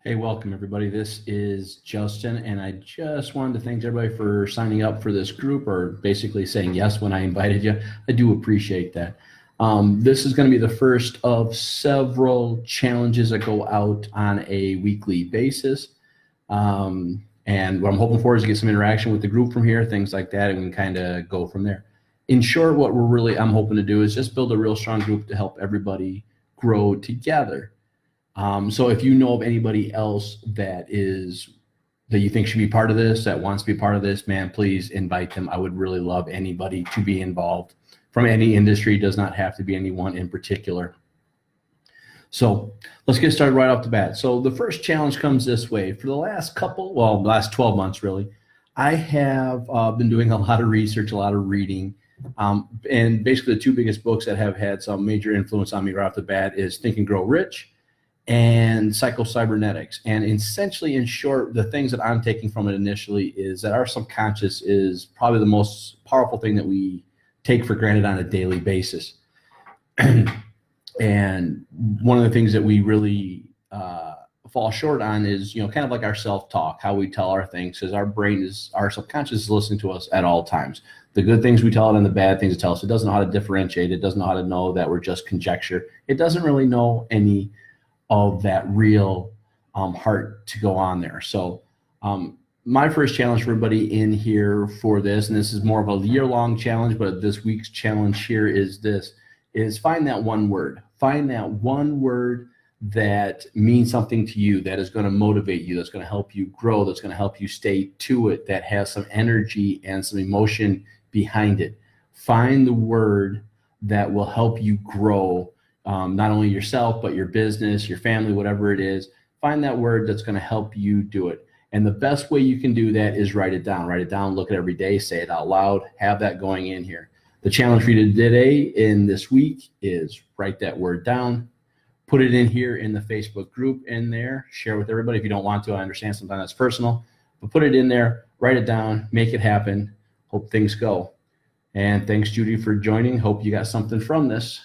Hey, welcome everybody. This is Justin, and I just wanted to thank everybody for signing up for this group, or basically saying yes when I invited you. I do appreciate that. This is going to be the first of several challenges that go out on a weekly basis. And what I'm hoping for is to get some interaction with the group from here, things like that, and we can kind of go from there. In short, what I'm hoping to do is just build a real strong group to help everybody grow together. So if you know of anybody else that you think should be part of this, that wants to be part of this, man, please invite them. I would really love anybody to be involved from any industry. It does not have to be anyone in particular. So let's get started right off the bat. So the first challenge comes this way. For the last 12 months, really, I have been doing a lot of research, a lot of reading. And basically the two biggest books that have had some major influence on me right off the bat is Think and Grow Rich and Psycho-Cybernetics. And essentially, in short, the things that I'm taking from it initially is that our subconscious is probably the most powerful thing that we take for granted on a daily basis. And one of the things that we really fall short on is, kind of like our self-talk, how we tell our things, because our subconscious is listening to us at all times. The good things we tell it and the bad things it tells us. It doesn't know how to differentiate. It doesn't know how to know that we're just conjecture. It doesn't really know any of that real heart to go on there. So my first challenge for everybody in here for this, and this is more of a year-long challenge, but this week's challenge here is find that one word. Find that one word that means something to you, that is going to motivate you, that's going to help you grow, that's going to help you stay to it, that has some energy and some emotion behind it. Find the word that will help you grow, not only yourself, but your business, your family, whatever it is. Find that word that's going to help you do it. And the best way you can do that is write it down. Write it down, look at it every day, say it out loud, have that going in here. The challenge for you today in this week is write that word down, put it in here in the Facebook group in there, share with everybody. If you don't want to, I understand sometimes that's personal, but put it in there, write it down, make it happen. Hope things go. And thanks, Judy, for joining. Hope you got something from this.